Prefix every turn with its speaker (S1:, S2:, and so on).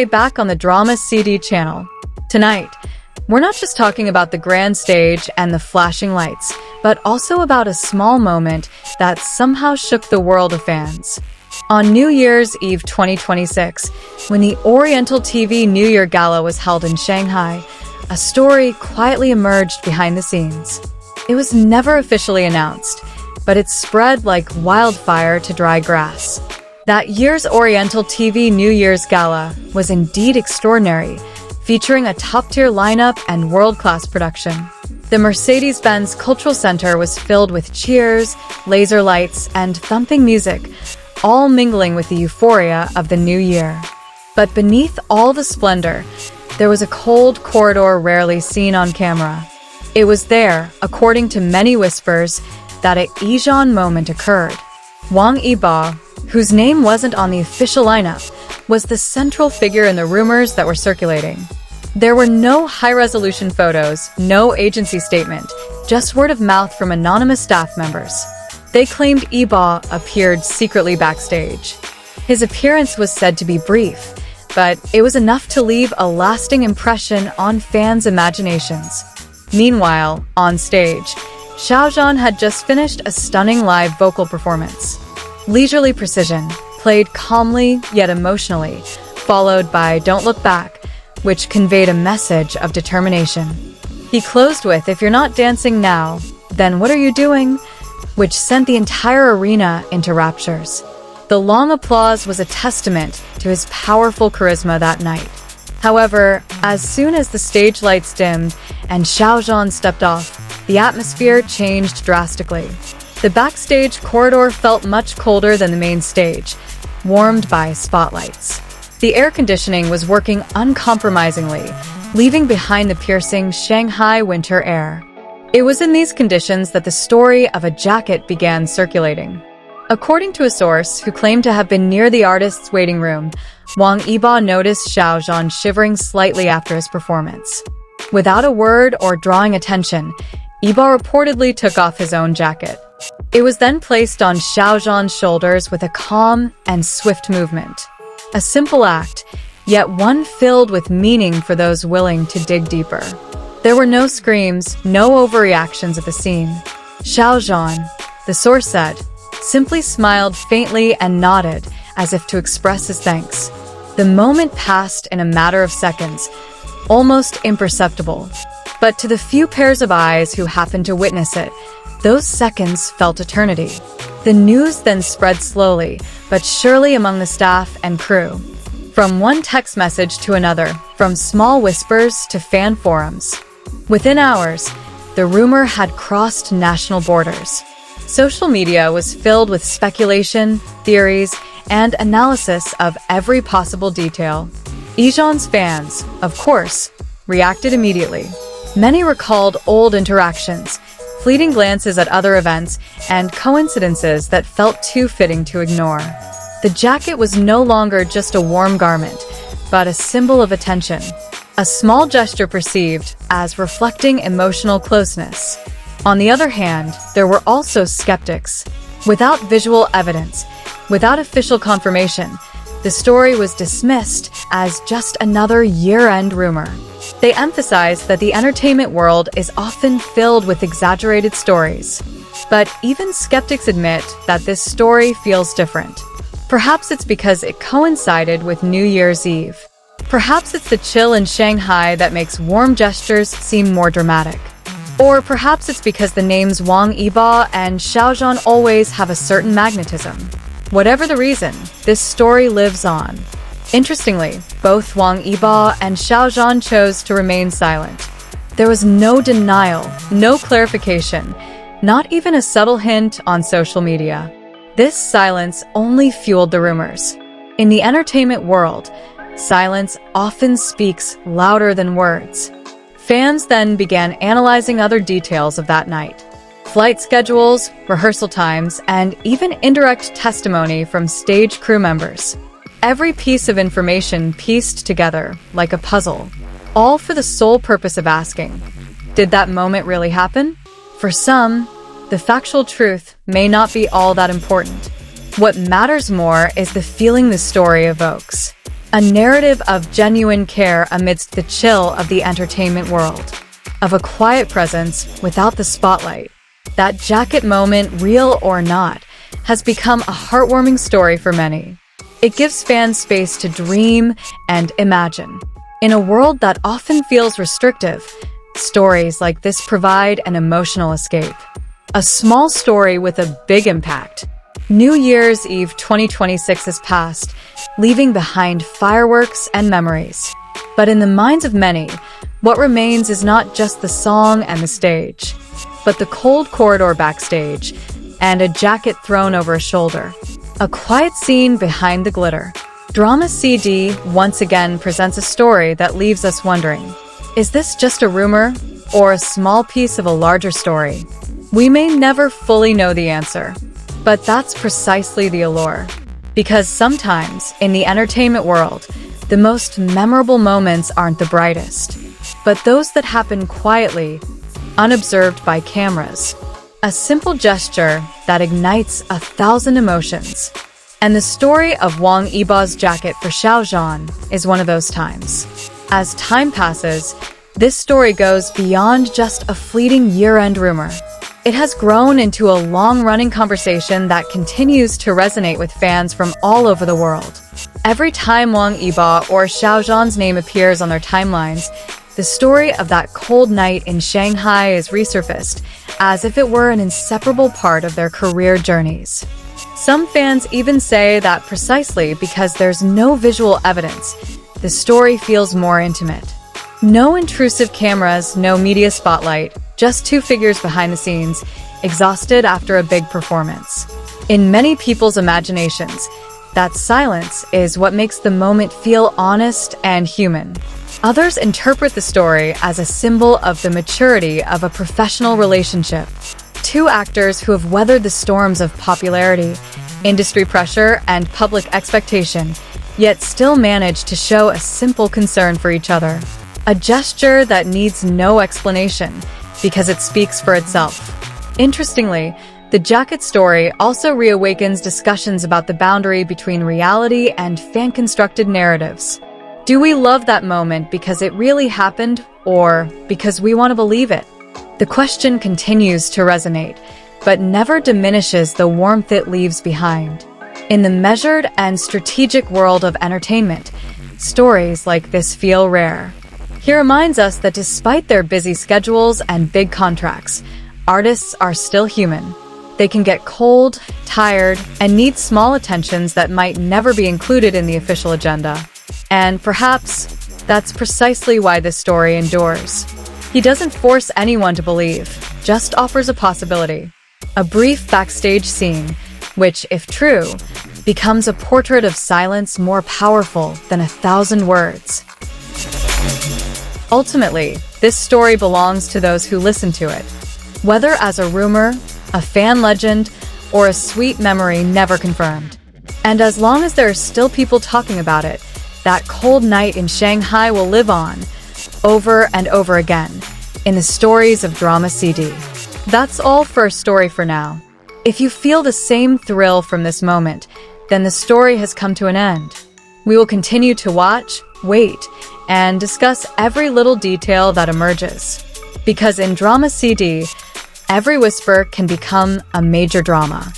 S1: Wednesday back on the Drama CD channel. Tonight, we're not just talking about the grand stage and the flashing lights, but also about a small moment that somehow shook the world of fans. On New Year's Eve 2026, when the Oriental TV New Year Gala was held in Shanghai, a story quietly emerged behind the scenes. It was never officially announced, but it spread like wildfire to dry grass. That year's Oriental TV New Year's Gala was indeed extraordinary, featuring a top-tier lineup and world-class production. The Mercedes-Benz Cultural Center was filled with cheers, laser lights, and thumping music, all mingling with the euphoria of the new year. But beneath all the splendor, there was a cold corridor rarely seen on camera. It was there, according to many whispers, that a Xiao moment occurred. Wang Yibo, whose name wasn't on the official lineup, was the central figure in the rumors that were circulating. There were no high-resolution photos, no agency statement, just word of mouth from anonymous staff members. They claimed Yibo appeared secretly backstage. His appearance was said to be brief, but it was enough to leave a lasting impression on fans' imaginations. Meanwhile, on stage, Xiao Zhan had just finished a stunning live vocal performance. Leisurely precision, played calmly yet emotionally, followed by Don't Look Back, which conveyed a message of determination. He closed with If you're not dancing now, then what are you doing? Which sent the entire arena into raptures. The long applause was a testament to his powerful charisma that night. However, as soon as the stage lights dimmed and Xiao Zhan stepped off, the atmosphere changed drastically. The backstage corridor felt much colder than the main stage, warmed by spotlights. The air conditioning was working uncompromisingly, leaving behind the piercing Shanghai winter air. It was in these conditions that the story of a jacket began circulating. According to a source who claimed to have been near the artist's waiting room, Wang Yibo noticed Xiao Zhan shivering slightly after his performance. Without a word or drawing attention, Yibo reportedly took off his own jacket. It was then placed on Xiao Zhan's shoulders with a calm and swift movement. A simple act, yet one filled with meaning for those willing to dig deeper. There were no screams, no overreactions at the scene. Xiao Zhan, the source said, simply smiled faintly and nodded as if to express his thanks. The moment passed in a matter of seconds, almost imperceptible. But to the few pairs of eyes who happened to witness it, those seconds felt eternity. The news then spread slowly, but surely among the staff and crew. From one text message to another, from small whispers to fan forums. Within hours, the rumor had crossed national borders. Social media was filled with speculation, theories, and analysis of every possible detail. Xiao's fans, of course, reacted immediately. Many recalled old interactions, fleeting glances at other events, and coincidences that felt too fitting to ignore. The jacket was no longer just a warm garment, but a symbol of attention. A small gesture perceived as reflecting emotional closeness. On the other hand, there were also skeptics. Without visual evidence, without official confirmation, the story was dismissed as just another year-end rumor. They emphasized that the entertainment world is often filled with exaggerated stories. But even skeptics admit that this story feels different. Perhaps it's because it coincided with New Year's Eve. Perhaps it's the chill in Shanghai that makes warm gestures seem more dramatic. Or perhaps it's because the names Wang Yibo and Xiao Zhan always have a certain magnetism. Whatever the reason, this story lives on. Interestingly, both Wang Yibo and Xiao Zhan chose to remain silent. There was no denial, no clarification, not even a subtle hint on social media. This silence only fueled the rumors. In the entertainment world, silence often speaks louder than words. Fans then began analyzing other details of that night. Flight schedules, rehearsal times, and even indirect testimony from stage crew members. Every piece of information pieced together like a puzzle, all for the sole purpose of asking, did that moment really happen? For some, the factual truth may not be all that important. What matters more is the feeling the story evokes. A narrative of genuine care amidst the chill of the entertainment world. Of a quiet presence without the spotlight. That jacket moment, real or not, has become a heartwarming story for many. It gives fans space to dream and imagine. In a world that often feels restrictive, stories like this provide an emotional escape. A small story with a big impact. New Year's Eve 2026 has passed, leaving behind fireworks and memories. But in the minds of many, what remains is not just the song and the stage, but the cold corridor backstage and a jacket thrown over a shoulder. A quiet scene behind the glitter. Drama CD once again presents a story that leaves us wondering, is this just a rumor or a small piece of a larger story? We may never fully know the answer, but that's precisely the allure. Because sometimes, in the entertainment world, the most memorable moments aren't the brightest, but those that happen quietly, unobserved by cameras. A simple gesture that ignites 1,000 emotions. And the story of Wang Yibo's jacket for Xiao Zhan is one of those times. As time passes, this story goes beyond just a fleeting year-end rumor. It has grown into a long-running conversation that continues to resonate with fans from all over the world. Every time Wang Yibo or Xiao Zhan's name appears on their timelines, the story of that cold night in Shanghai is resurfaced, as if it were an inseparable part of their career journeys. Some fans even say that precisely because there's no visual evidence, the story feels more intimate. No intrusive cameras, no media spotlight, just two figures behind the scenes, exhausted after a big performance. In many people's imaginations, that silence is what makes the moment feel honest and human. Others interpret the story as a symbol of the maturity of a professional relationship. Two actors who have weathered the storms of popularity, industry pressure, and public expectation, yet still manage to show a simple concern for each other. A gesture that needs no explanation, because it speaks for itself. Interestingly, the jacket story also reawakens discussions about the boundary between reality and fan-constructed narratives. Do we love that moment because it really happened, or because we want to believe it? The question continues to resonate, but never diminishes the warmth it leaves behind. In the measured and strategic world of entertainment, stories like this feel rare. He reminds us that despite their busy schedules and big contracts, artists are still human. They can get cold, tired, and need small attentions that might never be included in the official agenda. And perhaps that's precisely why this story endures. He doesn't force anyone to believe, just offers a possibility. A brief backstage scene, which, if true, becomes a portrait of silence more powerful than 1,000 words. Ultimately, this story belongs to those who listen to it. Whether as a rumor, a fan legend, or a sweet memory never confirmed. And as long as there are still people talking about it, that cold night in Shanghai will live on, over and over again, in the stories of Drama CD. That's all for a story for now. If you feel the same thrill from this moment, then the story has come to an end. We will continue to watch, wait, and discuss every little detail that emerges. Because in Drama CD, every whisper can become a major drama.